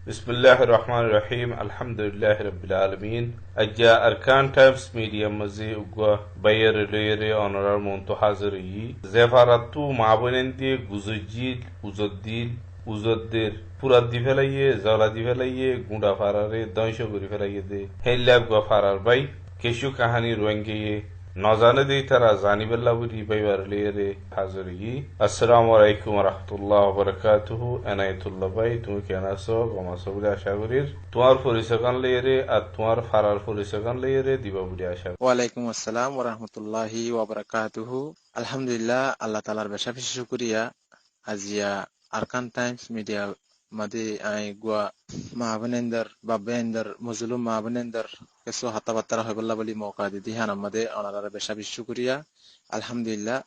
بسم الله الرحمن الرحيم الحمد لله رب العالمين أجا أركان تايمز ميديا مزي أقوى بير ليري أنرار مونتو حاضري زفارتو معبنندي غزجيل وزديل وزدير পুরা দি ফেলাইয়ে জলা দি ফেলাইয়ে গুঁড়া ফারারে ধ্বংস করে ফেলাইয়ে দে হেল্লাব গো ফারার ভাই কেশু কাহানি রোয়েঙ্গিয়ে নজানে দেই তারা জানিবেল্লা বুড়ি বাইবার লিয়ে হাজরি আসসালামু আলাইকুম রহমতুল্লাহ বরকাতুহু এনায়তুল্লাহ ভাই তুমি কেন আছো গমাছো বলে আশা করির তোমার পরিচয়গান লিয়ে আর তোমার ফারার পরিচয়গান লিয়ে দিবা বলে আশা ওয়ালাইকুম আসসালাম ওয়া রাহমাতুল্লাহি ওয়া বারাকাতুহু আলহামদুলিল্লাহ আল্লাহ তাআলার বেশা বেশি শুকরিয়া আজিয়া আরকান টাইমস মিডিয়া মাদে আই গুয়া মাহবুনেন্দর বাবেন্দর মজলুম মাহবুনেন্দর কেসো হাতাবাত্তারা হইবল্লা বলি মৌকা দিদি হান আমাদের ওনার বেশা বেশি শুকরিয়া আলহামদুলিল্লাহ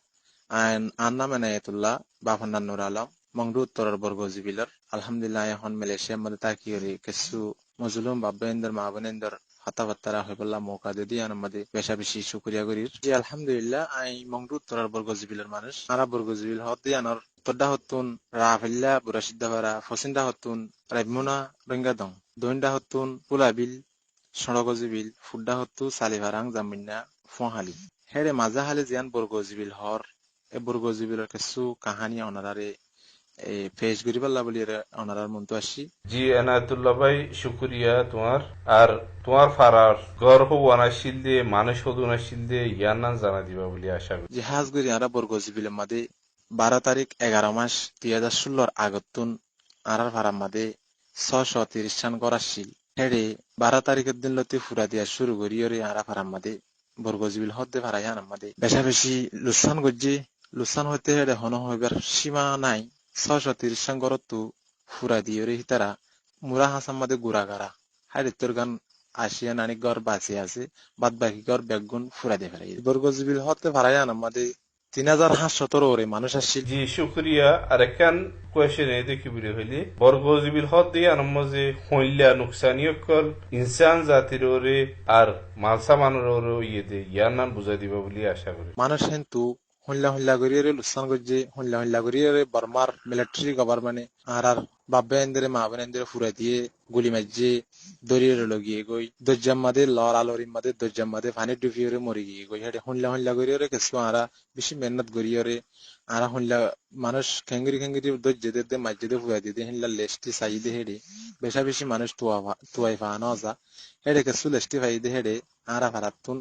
আন নাম এনায়েতুল্লাহ বাফান্নান নূর আলম মংডু উত্তরের বর্গজিবিলার আলহামদুলিল্লাহ এখন মালয়েশিয়া মধ্যে তাকিয়ে কেসু মজলুম বাবেন্দর মাহবুনেন্দর হাতাবাত্তারা হইবল্লা মৌকা দিদি হান আমাদের বেশা বেশি শুকরিয়া করির জি আলহামদুলিল্লাহ আই মংডু উত্তরের বর্গজিবিলার মানুষ আরা বর্গজিবিল হতে আনার তোডা হতুন রাফিল্লা বুরাশিদ্দাবারা ফসিন্দা হতুন রাইমুনা রঙ্গাদং দইন্ডা হতুন পুলাবিল সড়গজিবিল ফুড্ডা হতু সালিভারাং জামিনা ফহালি হেরে মাজাহালে জিয়ান বর্গজিবিল হর এ বর্গজিবিলের কিছু কাহানি অনারারে পেশ করিবাল্লা বলি অনারার মন্তু আসি জি এনায়তুল্লাহ ভাই শুকরিয়া তোমার আর তোমার ফারার গর্হ ওয়ানাশিল দিয়ে মানুষ হদুনাশিল দিয়ে ইয়ার নাম জানা দিবা বলি আশা করি জিহাজ গরি আরা বর্গজিবিলের মাদে 12 তারিখ 11 মাস 2016 আগতুন আরার ভাড়া মাদে 630 রান করাছিল হেডে 12 তারিখের দিন লতি ফুরা দিয়া শুরু করিয়রে আরা ভাড়া মাদে বর্গজিবিল হতে ভাড়াইয়ান আমাদে বেশা বেশি লুসান গজ্জি লুসান হইতে হেডে হন হইবার সীমা নাই 630 রান করতু ফুরা দিয়রে হিতারা মুরা হাসান মাদে গুড়াগারা হাইরে তোর গান আসিয়া নানি গড় বাঁচে আছে বাদ বাকি গড় বেগুন ফুরা দিয়ে ফেলাই বর্গজিবিল হতে ভাড়াইয়ান আমাদে 3517 ওরে মানুষ আসছিল জি শুক্রিয়া আর একখান কোয়েশ্চেন দেখি বুড়ি হইলি বর্গজীবীর হদ দিয়ে আনম্মজে হইলা নুকসানিও কল ইনসান জাতির ওরে আর মালসা মানের ওরে ইয়ে দে ইয়ার নাম বুঝাই দিবা বলি আশা করি মানুষ কিন্তু হল্লা হল্লা করিয়ে লুসান গজ্জে হল্লা হল্লা করিয়ে বর্মার মিলিটারি গভর্নমেন্টে আর বাব্বে এন্দের মা বোন এন্দের ফুরা দিয়ে গুলি মাঝে দরিয়ে লগিয়ে গই দজ্জাম মাদে লর আলোরিম মাদে দজ্জাম মাদে পানি ডুবিয়ে মরি গিয়ে গই হেডে হল্লা হল্লা করিয়ে কিছু আরা বেশি মেহনত করিয়ে আরা হল্লা মানুষ খেঙ্গিরি খেঙ্গিরি দজ্জে দে মাঝে দে ফুয়া দিয়ে হল্লা লেস্টি সাই দে হেডে বেশা বেশি মানুষ তুয়াই ফানো যা হেডে কিছু লেস্টি ফাই দে হেডে আরা ভারাতুন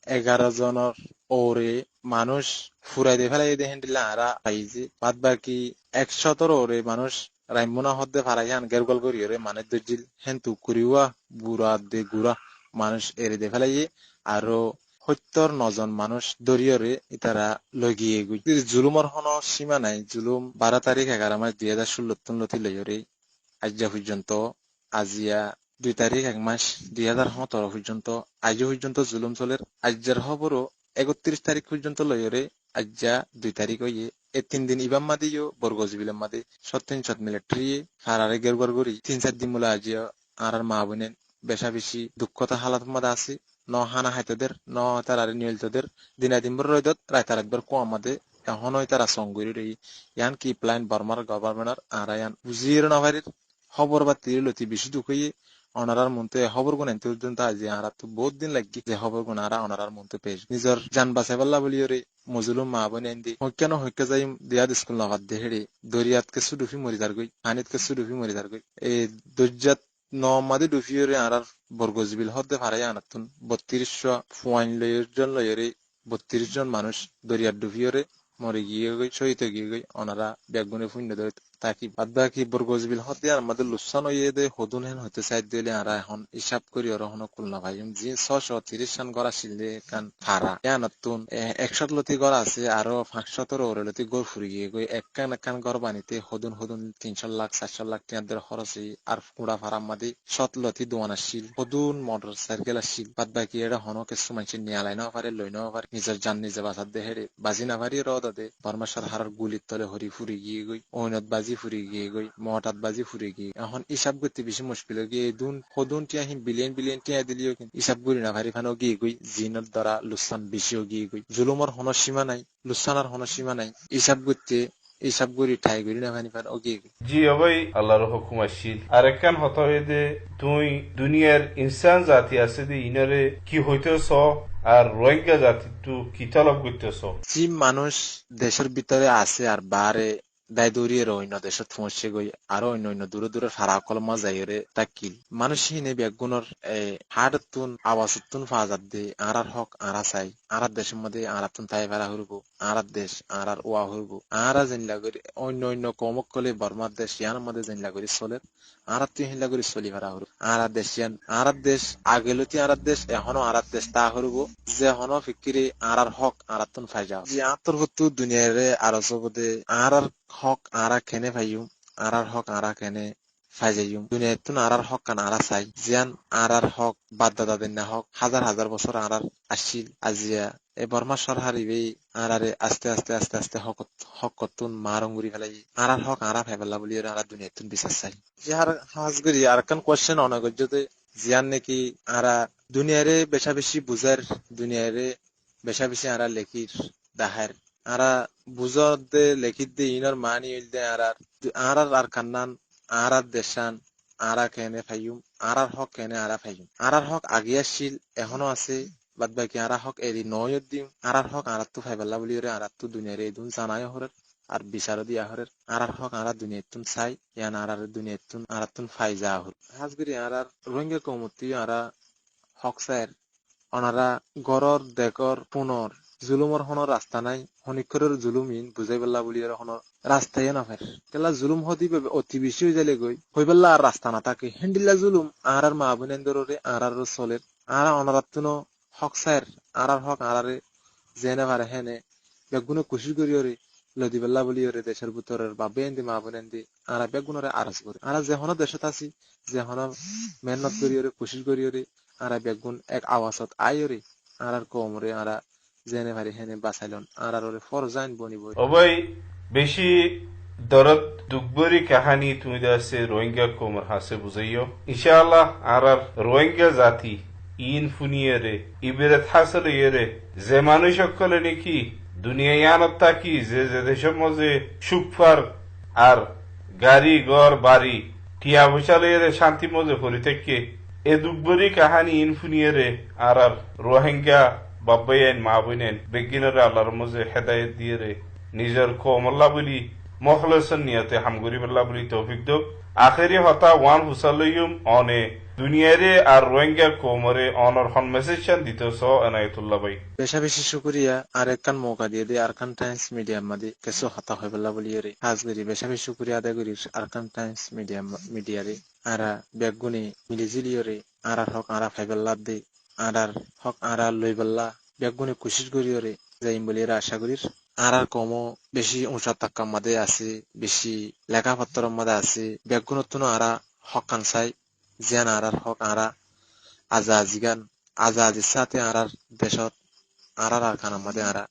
11 জনের ওরে মানুষ ফুরাই দিয়ে ফেলাই দেখেন দিলে আরা পাইছে বাদ বাকি 117 ওরে মানুষ রাইমুনা হদ্দে ফারাইয়ান গেরগল করি ওরে মানে দজিল হেন্তু কুরিওয়া বুড়া দে গুড়া মানুষ এরে দে ফেলাই আরো 79 জন মানুষ দরিয়রে ইতারা লগিয়ে গই জুলুমর হন সীমা নাই জুলুম 12 তারিখ 11 মাস 2016 লতি লইরে আজ্জা পর্যন্ত আজিয়া 2 তারিখ 1 মাস 2017 পর্যন্ত আজ পর্যন্ত জুলুম চলের আজ্জার খবরও 31 তারিখ পর্যন্ত লইরে আজ্জা 2 তারিখ হইয়ে এই 3 দিন ইবাম মাদিও বর্গজিবিলের মাদে সত্যিন সত মিলিটারি ফারারে গেরগর করি 3-4 দিন মুলা আজিয়া আর মা বোনেন বেশা বেশি দুঃখতা হালাত মধ্যে আছে ন হানা হাইতদের ন তারারে নিয়লতদের দিনা দিন বড় রইদত রাইতার একবার কো আমাদের এখন হই তারা সঙ্গরি রে ইয়ান কি প্ল্যান বর্মার গভর্নমেন্টর আর ইয়ান বুঝির না ভারির খবর বা তিরলতি বেশি দুঃখই অনারার মনতে খবর গুণ এনতে পর্যন্ত আজি আরা তো বহুত দিন লাগি যে খবর গুণ আরা অনারার মনতে পেশ নিজর জান বাঁচাইবাল্লা বলি রে মজলুম মা বোন এন্দি হক্কেন হক্কে যাই দিয়াদ স্কুল লাগাত দে হেড়ে দরিয়াত কে সুডুফি মরি দার গই পানিত কে সুডুফি মরি দার গই এই দজ্জাত নমাদি ডুফিয়রে আরার বর্গজিবিল হদ্দে ফারাই আনাতুন 32 জন লইরে 32 জন মানুষ দরিয়ার ডুফিয়রে মরে গিয়ে গই শহীদ গিয়ে গই অনারা বেগুনে ফুন্ড ধরে তাকি বাদ বাকি বর্গজিবিল হতে আর আমাদের লুসান হইয়ে দে হদুন হেন হতে চাই দিলে আরা এখন হিসাব করি আর হন খুলনা ভাই যে 630 রান করা ছিল কান ফারা নতুন 100 লতি গড় আছে আরো 500 ওরে লতি গড় ফুরি গিয়ে গই একখান একখান গড় বানিতে হদুন 300 লাখ 400 লাখ টাকার খরচে আর কুড়া ফারা মাদি 7 লতি দোয়ান আসছিল হদুন মোটর সাইকেল আসছিল বাদ বাকি এটা হন কিছু মানুষ নিয়ে আলাই না পারে লই না পারে নিজের জান নিজে বাঁচার দে হেরে বাজি না পারি রদ দে বর্মাশার হারার গুলির তলে হরি ফুরি গিয়ে গই ওইনত বাজি ফুরি গিয়ে গই মহটাত বাজি ফুরি গিয়ে এখন হিসাব করতে বেশি মুশকিল গিয়ে হদুন টিয়া হিম বিলিয়ন বিলিয়ন টিয়া দিলিও কিন্তু হিসাব করি না ভারি ফানো গিয়ে গই জিনের দ্বারা লুসান বেশিও গিয়ে গই জুলুমর হন সীমা নাই লুসানার হন সীমা নাই হিসাব করতে এইসব করি ঠাই করি না ফানি পান ওকে জি অবৈ আল্লাহর হুকুম আসিল আরেকখান হতা হইতে তুই দুনিয়ার ইনসান জাতি আছে যে ইনারে কি হইতেছ আর রোহিঙ্গা জাতি তু কি তলব করতেছ যে মানুষ দেশের ভিতরে আছে আর বারে দায় দৌড়িয়ে অন্য দেশত পৌঁছে গই আরো অন্য অন্য দূরে দূরে ফারা কলমা যাইরে তাকিল মানুষ হিনে বেগুনের হাড়তুন আওয়াজতুন ফাজাত দে আরার হক আরা চাই আরার দেশের মধ্যে আরাতুন তাই ভাড়া হইব আরার দেশ আরার ওয়া হইব আরা জেনলা করি অন্য অন্য কমক কলে বর্মার দেশ ইয়ার মধ্যে জেনলা করি চলে আরার তুই হিনলা করি চলি ভাড়া হইব আরার দেশ ইয়ান আরার দেশ আগেলতি আরার দেশ এখনো আরার দেশ তা হইব যে হনো ফিকিরে আরার হক আরাতুন ফাই যাও যে আন্তর্গত দুনিয়ারে আরো সবদে আরার হক আরা কেনে ভাইয়ুম আরার হক আরা কেনে ফাইজাইয়ুম দুনিয়াতুন আরার হক কান আরা চাই জিয়ান আরার হক বাদ দাদা দেন না হক হাজার হাজার বছর আরার আসিল আজিয়া এ বর্মা সরহারিবে আরারে আস্তে আস্তে আস্তে আস্তে হক কতুন মারঙ্গুরি ফেলাই আরার হক আরা ফাইবাল্লা বলি আরা দুনিয়াতুন বিশ্বাস চাই জিহার হাজগরি আর কান কোশ্চেন অনেক যদি জিয়ান নাকি আরা দুনিয়ারে বেশা বেশি বুঝার দুনিয়ারে বেশা বেশি আরা লেখির দাহার আরা বুঝর দে লেখিত দে ইনর মানি হইল দে আরার আর কান্নান আরার দেশান আরা কেনে ফাইয়ুম আরার হক কেনে আরা ফাইয়ুম আরার হক আগিয়াশীল এখনো আছে বাদ বাকি আরা হক এরি নয় দিম আরার হক আরার তো ফাইবাল্লা বলি রে আরার তো দুনিয়ারে এদুন জানাই হরের আর বিচার দিয়া হরের আরার হক আরা দুনিয়াতুন চাই ইয়ান আরার দুনিয়াতুন আরাতুন ফাই যা হর হাজগরি আরার রোহিঙ্গা কমতি আরা হক স্যার অনারা গড়র দেখর পুনর জুলুমর হন রাস্তা নাই হনিকরের জুলুমিন বুঝাই পেলা বলি হন রাস্তায় না ফের তেলা জুলুম হতি অতি বেশি হয়ে যালে গই হই পেলা আর রাস্তা না থাকে হেন্ডিল্লা জুলুম আর মা বোনেন্দরে আর চলের আর অনারাতুন হক স্যার আর হক আরারে জেনে পারে হেনে বেগুনে কুশি করিওরে লদি পেলা বলি দেশের ভিতরের বা বেন্দি মা বোনেন্দি আর বেগুনরে আরজ করে আর যে হন দেশত আছি যে হন মেহনত করিওরে কুশি করিওরে আরা বেগুন এক আওয়াজত আইরে আর কমরে আরা জেনে ভারি হেনে বাঁচাইলন আর ওরে ফরজাইন বনিব অবৈ বেশি দরদ দুগবরি কাহানি তুমি দাসে রোহিঙ্গা কোমর হাসে বুঝাইও ইনশাআল্লাহ আর রোহিঙ্গা জাতি ইন ফুনিয়েরে ইবেরে হাসলে ইয়েরে যে মানুষ সকলে নাকি দুনিয়া ইয়ানত থাকি যে যে দেশের মধ্যে সুখফার আর গাড়ি ঘর বাড়ি টিয়া বসালে শান্তি মজে ভরি থেকে এ দুগবরি কাহানি ইন ফুনিয়েরে আর রোহিঙ্গা বাব্বাইন মা বইনেন বেগিনারে আল্লাহর মজে হেদায়েত দিয়ে রে নিজের কমল্লা বলি মখলসন নিয়তে হামগুরি বল্লা বলি তৌফিক দোক আখেরি হতা ওয়ান হুসালয়ুম অনে দুনিয়ারে আর রোহিঙ্গা কোমরে অনর হন মেসেজশন দিতেছ এনায়েতুল্লাহ ভাই বেশা বেশি শুকরিয়া আর একখান মৌকা দিয়ে দে আরকান টাইমস মিডিয়াম মাদি কেসো হতা হয় বল্লা বলি রে হাজগরি বেশা বেশি শুকরিয়া আদায় করি আরকান টাইমস মিডিয়ারে আরা বেগুনি মিলিজিলিয়রে আর হক আরা ফাইবাল্লা দে আর হক আরা লইবাল্লা বেগুনি কুশিস করিওরে যাইম বলি আশা করির আর কমও বেশি উঁচা তাক্কার মধ্যে আছে বেশি লেখাপত্রের মধ্যে আছে বেগুনতুন আরা হক কান চাই জিয়ান আর হক আরা আজাজিগান আজাদির সাথে আর দেশত আর কানার মধ্যে আরা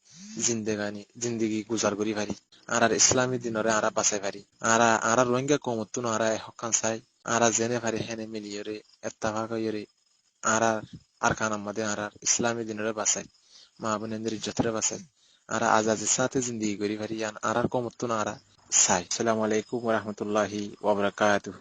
জিন্দিগি গুজার করি পারি আর ইসলামী দিনরে আরা বাঁচাই পারি আর রোহিঙ্গা কমতুন আরা হক কান চাই আরা জেনে পারি হেনে মিলিয়রে এত্তাফাক হইরে আর কানার মধ্যে আর ইসলামী দিনরে বাঁচাই মা বোনেদের ইজ্জতরে বাঁচাই আর আজাদির সাথে জিন্দিগি করি পারি আর কমতুন আরা চাই আসসালামু আলাইকুম ওয়া রাহমাতুল্লাহি ওয়া বারাকাতুহু